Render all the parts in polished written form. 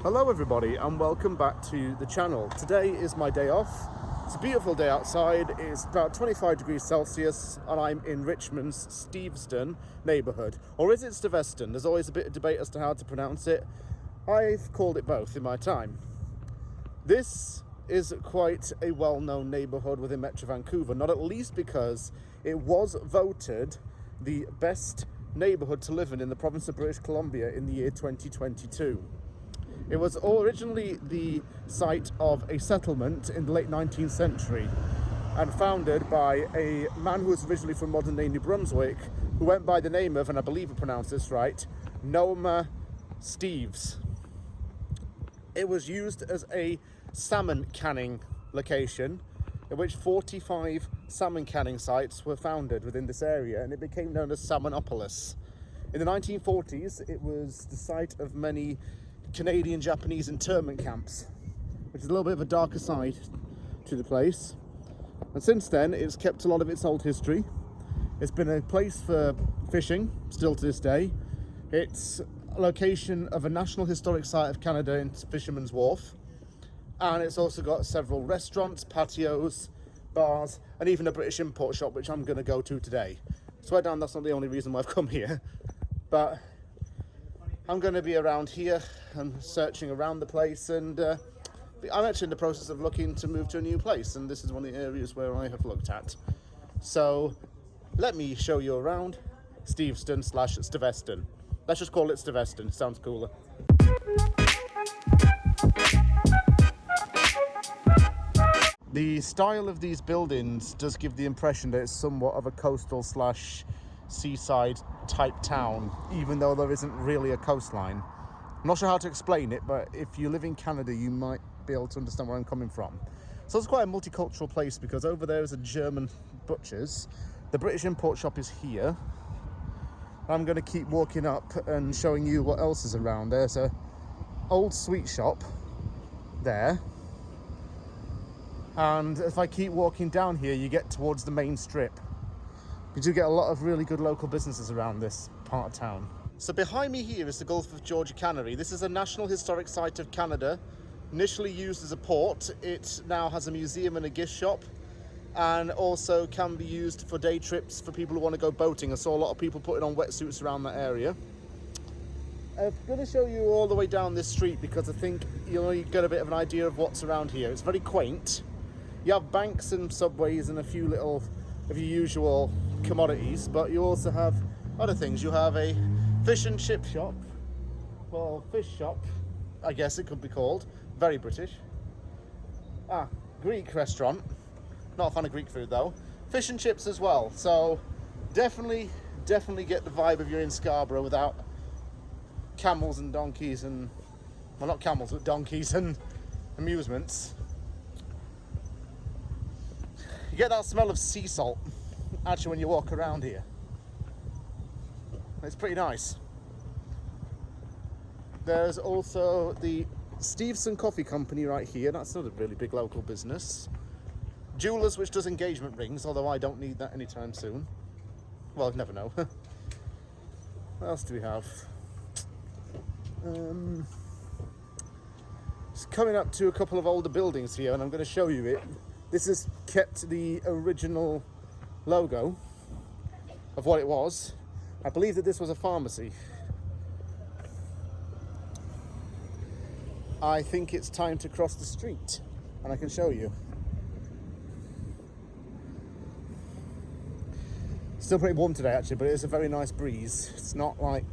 Hello everybody and welcome back to the channel. Today is my day off. It's a beautiful day outside. It's about 25 degrees Celsius and I'm in Richmond's Steveston neighbourhood. Or is it Steveston? There's always a bit of debate as to how to pronounce it. I've called it both in my time. This is quite a well-known neighbourhood within Metro Vancouver, not at least because it was voted the best neighbourhood to live in the province of British Columbia in the year 2022. It was originally the site of a settlement in the late 19th century and founded by a man who was originally from modern-day New Brunswick, who went by the name of, and I believe I pronounced this right, Noma Steves. It was used as a salmon canning location, in which 45 salmon canning sites were founded within this area, and it became known as Salmonopolis. In the 1940s, it was the site of many Canadian Japanese internment camps, which is a little bit of a darker side to the place. And since then, it's kept a lot of its old history. It's been a place for fishing, still to this day. It's a location of a National Historic Site of Canada in Fisherman's Wharf. And it's also got several restaurants, patios, bars, and even a British import shop, which I'm going to go to today. Swear down, that's not the only reason why I've come here. But I'm going to be around here and searching around the place, and I'm actually in the process of looking to move to a new place, and this is one of the areas where I have looked at. So let me show you around Steveston / Steveston. Let's just call it Steveston, sounds cooler. The style of these buildings does give the impression that it's somewhat of a coastal / seaside type town, even though there isn't really a coastline. I'm not sure how to explain it, but if you live in Canada, you might be able to understand where I'm coming from. So it's quite a multicultural place, because over there is a German butcher's. The British import shop is here. I'm going to keep walking up and showing you what else is around. There's a old sweet shop there. And if I keep walking down here, you get towards the main strip. You do get a lot of really good local businesses around this part of town. So behind me here is the Gulf of Georgia Cannery. This is a National Historic Site of Canada, initially used as a port. It now has a museum and a gift shop, and also can be used for day trips for people who want to go boating. I saw a lot of people putting on wetsuits around that area. I'm going to show you all the way down this street because I think you'll get a bit of an idea of what's around here. It's very quaint. You have banks and subways and a few little of your usual commodities, but you also have other things. You have a fish and chip shop, well, fish shop, I guess it could be called, very British. Greek restaurant, not a fan of Greek food though. Fish and chips as well, so definitely get the vibe of you're in Scarborough without camels and donkeys and, well, not camels, but donkeys and amusements. You get that smell of sea salt actually when you walk around here. It's pretty nice. There's also the Steveston Coffee Company right here. That's not a really big local business. Jewelers, which does engagement rings, although I don't need that anytime soon. Well, you never know. What else do we have? It's coming up to a couple of older buildings here, and I'm going to show you it. This has kept the original logo of what it was. I believe that this was a pharmacy. I think it's time to cross the street, and I can show you. Still pretty warm today actually, but it's a very nice breeze. It's not like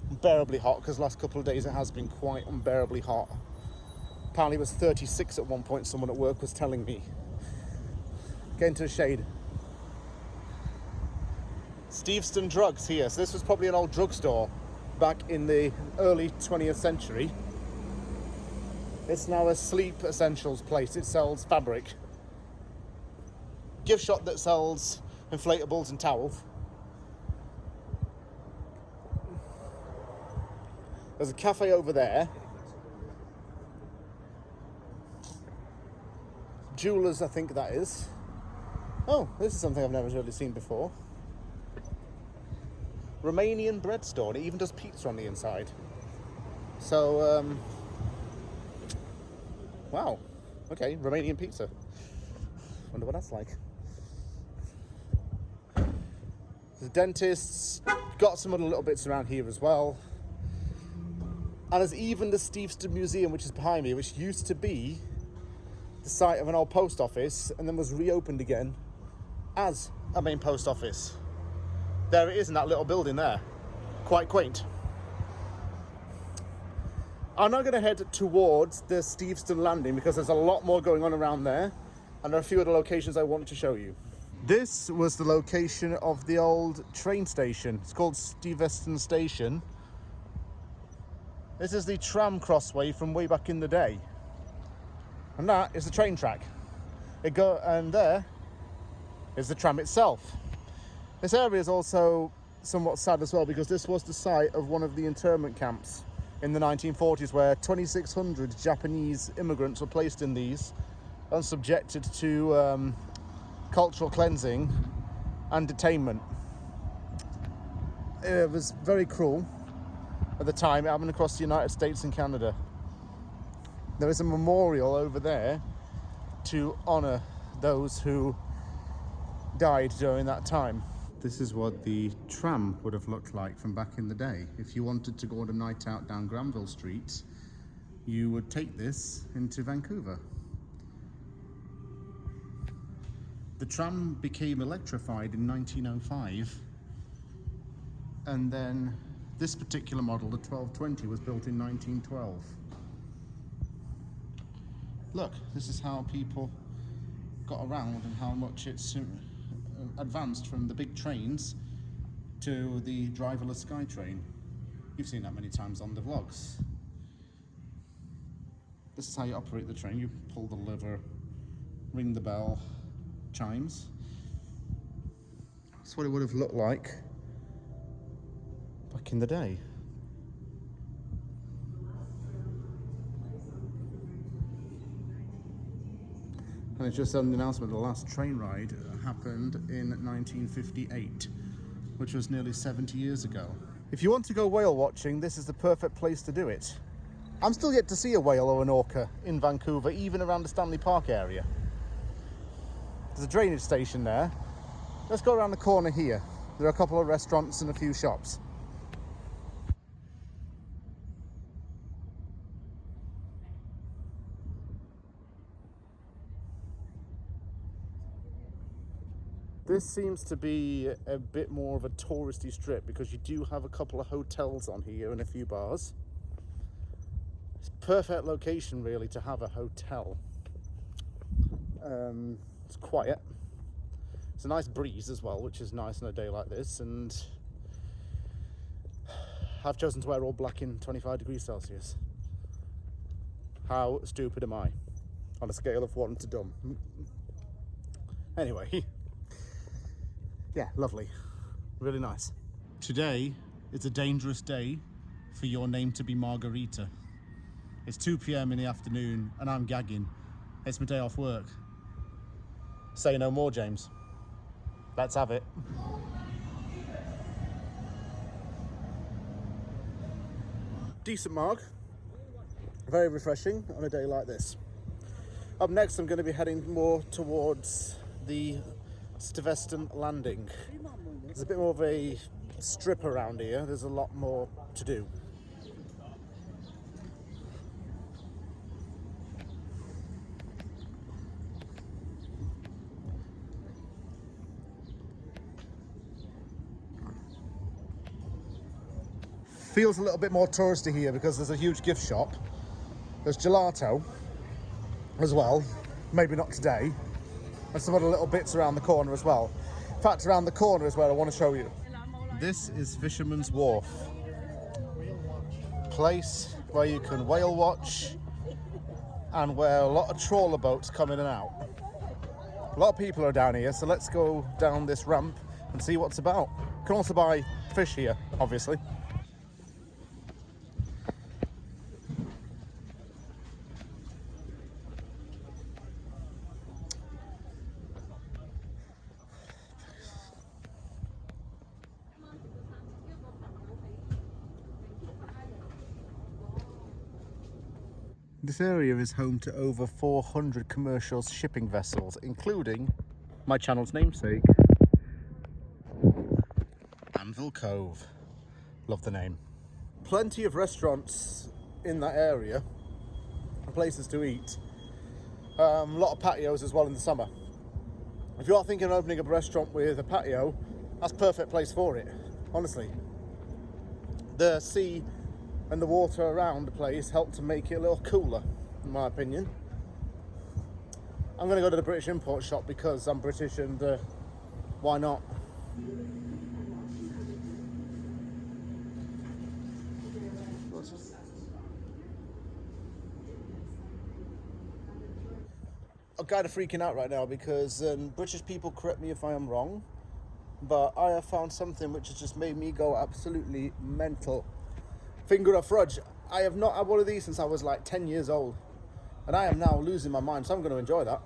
unbearably hot, because the last couple of days it has been quite unbearably hot. Apparently it was 36 at one point, someone at work was telling me. Get into the shade. Steveston Drugs here. So this was probably an old drugstore back in the early 20th century. It's now a sleep essentials place. It sells fabric. Gift shop that sells inflatables and towels. There's a cafe over there. Jewelers, I think that is. Oh, this is something I've never really seen before. Romanian bread store, and it even does pizza on the inside. So Wow. Okay, Romanian pizza. Wonder what that's like. The dentists, got some other little bits around here as well. And there's even the Steveston Museum, which is behind me, which used to be the site of an old post office and then was reopened again as a main post office. There it is in that little building there. Quite quaint. I'm now going to head towards the Steveston landing because there's a lot more going on around there, and there are a few other locations I want to show you. This was the location of the old train station. It's called Steveston Station. This is the tram crossway from way back in the day. And that is the train track. And there is the tram itself. This area is also somewhat sad as well because this was the site of one of the internment camps in the 1940s where 2,600 Japanese immigrants were placed in these and subjected to cultural cleansing and detainment. It was very cruel at the time, happened across the United States and Canada. There is a memorial over there to honour those who died during that time. This is what the tram would have looked like from back in the day. If you wanted to go on a night out down Granville Street, you would take this into Vancouver. The tram became electrified in 1905, and then this particular model, the 1220, was built in 1912. Look, this is how people got around and how much it's advanced from the big trains to the driverless SkyTrain. You've seen that many times on the vlogs. This is how you operate the train. You pull the lever, ring the bell, chimes. That's what it would have looked like back in the day. And it's just an announcement, the last train ride happened in 1958, which was nearly 70 years ago. If you want to go whale watching, this is the perfect place to do it. I'm still yet to see a whale or an orca in Vancouver, even around the Stanley Park area. There's a drainage station there. Let's go around the corner here. There are a couple of restaurants and a few shops. This seems to be a bit more of a touristy strip because you do have a couple of hotels on here and a few bars. It's a perfect location really to have a hotel. It's quiet. It's a nice breeze as well, which is nice on a day like this, and I've chosen to wear all black in 25 degrees Celsius. How stupid am I? On a scale of 1 to dumb. Anyway. Yeah, lovely. Really nice. Today is a dangerous day for your name to be Margarita. It's 2 p.m. in the afternoon and I'm gagging. It's my day off work. Say no more, James. Let's have it. Decent marg. Very refreshing on a day like this. Up next, I'm going to be heading more towards the Steveston landing. There's a bit more of a strip around here. There's a lot more to do. Feels a little bit more touristy here because there's a huge gift shop. There's gelato as well, maybe not today. And some other little bits around the corner as well. In fact, around the corner is where I want to show you. This is Fisherman's Wharf. Place where you can whale watch and where a lot of trawler boats come in and out. A lot of people are down here, so let's go down this ramp and see what's about. You can also buy fish here, obviously. This area is home to over 400 commercial shipping vessels, including my channel's namesake, Anvil Cove. Love the name. Plenty of restaurants in that area, places to eat. A lot of patios as well in the summer. If you are thinking of opening up a restaurant with a patio, that's a perfect place for it, honestly. The sea and the water around the place help to make it a little cooler, in my opinion. I'm going to go to the British import shop because I'm British and why not? I'm kind of freaking out right now because British people, correct me if I am wrong, but I have found something which has just made me go absolutely mental. Finger off fudge. I have not had one of these since I was like 10 years old, and I am now losing my mind, so I'm going to enjoy that.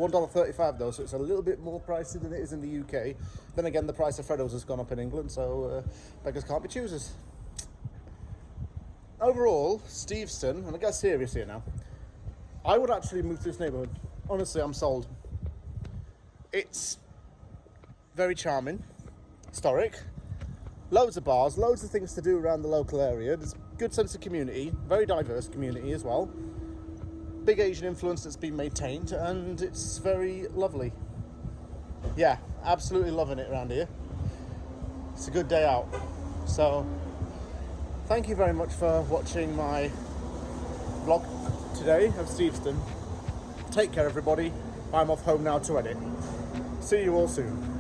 $1.35 though, so it's a little bit more pricey than it is in the UK. Then again, the price of Freddos has gone up in England, so beggars can't be choosers. Overall, Steveston, and I get serious here now, I would actually move to this neighbourhood. Honestly, I'm sold. It's very charming, historic, loads of bars, loads of things to do around the local area. There's a good sense of community, very diverse community as well. Big Asian influence that's been maintained, and it's very lovely. Yeah, absolutely loving it around here. It's a good day out. So, thank you very much for watching my vlog today of Steveston. Take care, everybody. I'm off home now to edit. See you all soon.